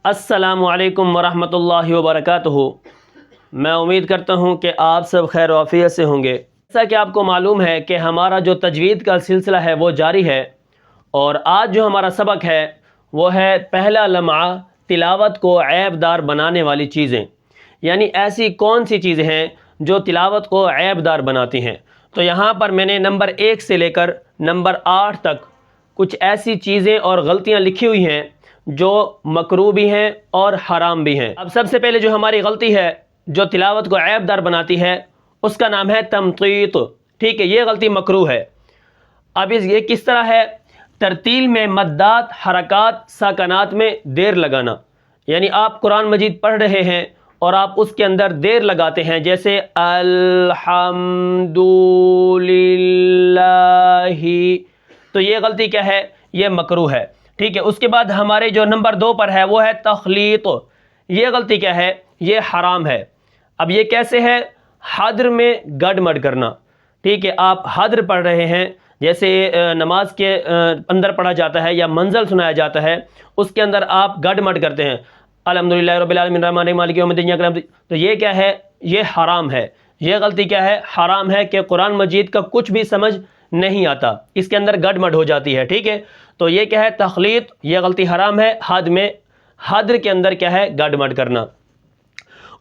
السلام علیکم ورحمۃ اللہ وبرکاتہ۔ میں امید کرتا ہوں کہ آپ سب خیر و عافیت سے ہوں گے۔ جیسا کہ آپ کو معلوم ہے کہ ہمارا جو تجوید کا سلسلہ ہے وہ جاری ہے، اور آج جو ہمارا سبق ہے وہ ہے پہلا لمحہ تلاوت کو عیب دار بنانے والی چیزیں، یعنی ایسی کون سی چیزیں ہیں جو تلاوت کو عیب دار بناتی ہیں۔ تو یہاں پر میں نے نمبر 1 سے لے کر نمبر 8 تک کچھ ایسی چیزیں اور غلطیاں لکھی ہوئی ہیں جو مکروہ بھی ہیں اور حرام بھی ہیں۔ اب سب سے پہلے جو ہماری غلطی ہے جو تلاوت کو عیب دار بناتی ہے اس کا نام ہے تمطیط۔ ٹھیک ہے، یہ غلطی مکروہ ہے۔ اب یہ کس طرح ہے؟ ترتیل میں مدات، حرکات، ساکنات میں دیر لگانا، یعنی آپ قرآن مجید پڑھ رہے ہیں اور آپ اس کے اندر دیر لگاتے ہیں، جیسے الحمد للہ، تو یہ غلطی کیا ہے؟ یہ مکروہ ہے۔ ٹھیک ہے، اس کے بعد ہمارے جو نمبر 2 پر ہے وہ ہے تخلیط۔ یہ غلطی کیا ہے؟ یہ حرام ہے۔ اب یہ کیسے ہے؟ حدر میں گڈ مڈ کرنا۔ ٹھیک ہے، آپ حدر پڑھ رہے ہیں، جیسے نماز کے اندر پڑھا جاتا ہے یا منزل سنایا جاتا ہے، اس کے اندر آپ گڈ مڈ کرتے ہیں، الحمدللہ رب العالمین الرحمن الرحیم مالک یوم الدین، تو یہ کیا ہے؟ یہ حرام ہے۔ یہ غلطی کیا ہے؟ حرام ہے کہ قرآن مجید کا کچھ بھی سمجھ نہیں آتا، اس کے اندر گڈ مڈ ہو جاتی ہے۔ ٹھیک ہے، تو یہ کیا ہے؟ تخلیط، یہ غلطی حرام ہے۔ حدر کے اندر کیا ہے؟ گڈ مڈ کرنا۔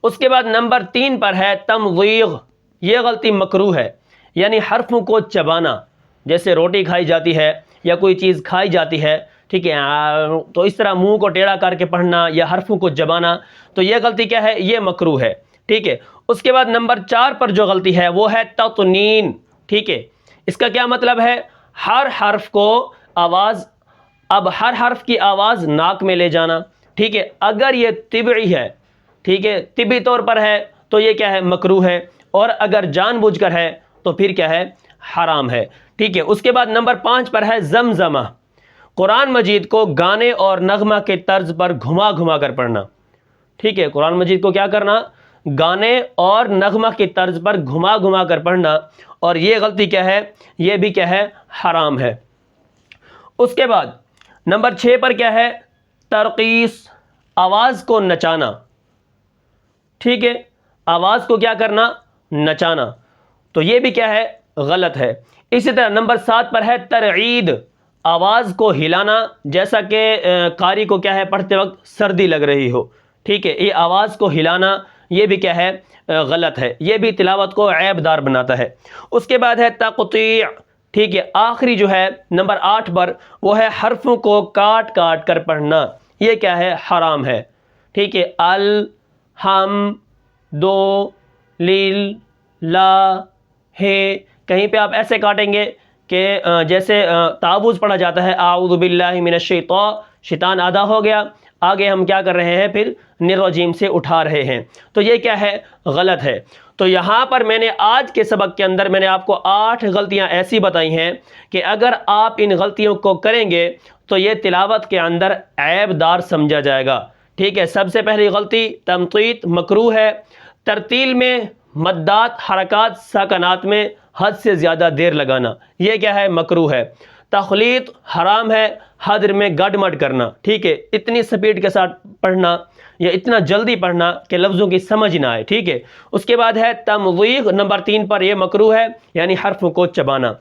اس کے بعد نمبر 3 پر ہے تمضیغ۔ یہ غلطی مکروہ ہے، یعنی حرفوں کو چبانا، جیسے روٹی کھائی جاتی ہے یا کوئی چیز کھائی جاتی ہے، ٹھیک ہے، تو اس طرح منہ کو ٹیڑھا کر کے پڑھنا یا حرفوں کو چبانا، تو یہ غلطی کیا ہے؟ یہ مکروہ ہے۔ ٹھیک ہے، اس کے بعد نمبر 4 پر جو غلطی ہے وہ ہے تطنین۔ ٹھیک ہے، اس کا کیا مطلب ہے؟ ہر حرف کو ہر حرف کی آواز ناک میں لے جانا۔ ٹھیک ہے، اگر یہ طبعی ہے، ٹھیک ہے، طبی طور پر ہے تو یہ کیا ہے؟ مکروہ ہے، اور اگر جان بوجھ کر ہے تو پھر کیا ہے؟ حرام ہے۔ ٹھیک ہے، اس کے بعد نمبر 5 پر ہے زمزمہ۔ قرآن مجید کو گانے اور نغمہ کے طرز پر گھما گھما کر پڑھنا۔ ٹھیک ہے، قرآن مجید کو کیا کرنا؟ گانے اور نغمہ کی طرز پر گھما گھما کر پڑھنا، اور یہ غلطی کیا ہے؟ یہ بھی کیا ہے؟ حرام ہے۔ اس کے بعد نمبر 6 پر کیا ہے؟ ترقیص، آواز کو نچانا۔ ٹھیک ہے، آواز کو کیا کرنا؟ نچانا، تو یہ بھی کیا ہے؟ غلط ہے۔ اسی طرح نمبر 7 پر ہے ترعید، آواز کو ہلانا، جیسا کہ قاری کو کیا ہے؟ پڑھتے وقت سردی لگ رہی ہو۔ ٹھیک ہے، یہ آواز کو ہلانا یہ بھی کیا ہے؟ غلط ہے، یہ بھی تلاوت کو عیب دار بناتا ہے۔ اس کے بعد ہے تقطیع۔ ٹھیک ہے، آخری جو ہے نمبر 8 پر وہ ہے حرفوں کو کاٹ کاٹ کر پڑھنا، یہ کیا ہے؟ حرام ہے۔ ٹھیک ہے، کہیں پہ آپ ایسے کاٹیں گے کہ جیسے تعوذ پڑھا جاتا ہے، اعوذ باللہ من الشیطان، شیطان آدھا ہو گیا، آگے ہم کیا کر رہے ہیں؟ پھر الرجیم سے اٹھا رہے ہیں، تو یہ کیا ہے؟ غلط ہے۔ تو یہاں پر میں نے آج کے سبق کے اندر میں نے آپ کو 8 غلطیاں ایسی بتائی ہیں کہ اگر آپ ان غلطیوں کو کریں گے تو یہ تلاوت کے اندر عیب دار سمجھا جائے گا۔ ٹھیک ہے، سب سے پہلی غلطی تمطیط، مکروہ ہے۔ ترتیل میں مدات، حرکات، ساکنات میں حد سے زیادہ دیر لگانا، یہ کیا ہے؟ مکروہ ہے۔ تخلیط حرام ہے۔ حدر میں گڈ مڈ کرنا، ٹھیک ہے، اتنی سپیڈ کے ساتھ پڑھنا یا اتنا جلدی پڑھنا کہ لفظوں کی سمجھ نہ آئے۔ ٹھیک ہے، اس کے بعد ہے تمضیغ، نمبر 3 پر یہ مکروہ ہے، یعنی حرفوں کو چبانا۔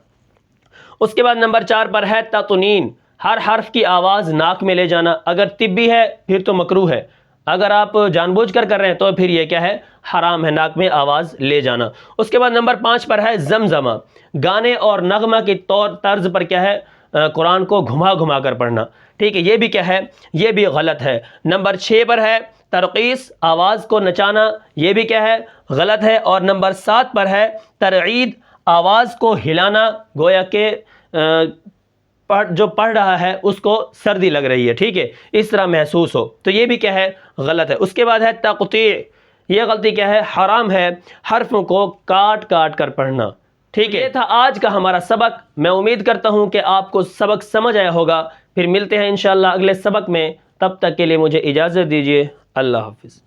اس کے بعد نمبر 4 پر ہے تطنین، ہر حرف کی آواز ناک میں لے جانا، اگر طبی ہے پھر تو مکروہ ہے، اگر آپ جان بوجھ کر رہے ہیں تو پھر یہ کیا ہے؟ حرام ہے، ناک میں آواز لے جانا۔ اس کے بعد نمبر 5 پر ہے زمزمہ، گانے اور نغمہ کی طرز پر کیا ہے؟ قرآن کو گھما گھما کر پڑھنا۔ ٹھیک ہے، یہ بھی کیا ہے؟ یہ بھی غلط ہے۔ نمبر 6 پر ہے ترقیص، آواز کو نچانا، یہ بھی کیا ہے؟ غلط ہے۔ اور نمبر 7 پر ہے ترعید، آواز کو ہلانا، گویا کہ جو پڑھ رہا ہے اس کو سردی لگ رہی ہے، ٹھیک ہے، اس طرح محسوس ہو، تو یہ بھی کیا ہے؟ غلط ہے۔ اس کے بعد ہے تقطیع، یہ غلطی کیا ہے؟ حرام ہے، حرفوں کو کاٹ کاٹ کر پڑھنا۔ ٹھیک ہے، یہ تھا آج کا ہمارا سبق۔ میں امید کرتا ہوں کہ آپ کو سبق سمجھ آیا ہوگا۔ پھر ملتے ہیں انشاءاللہ اگلے سبق میں، تب تک کے لیے مجھے اجازت دیجیے۔ اللہ حافظ۔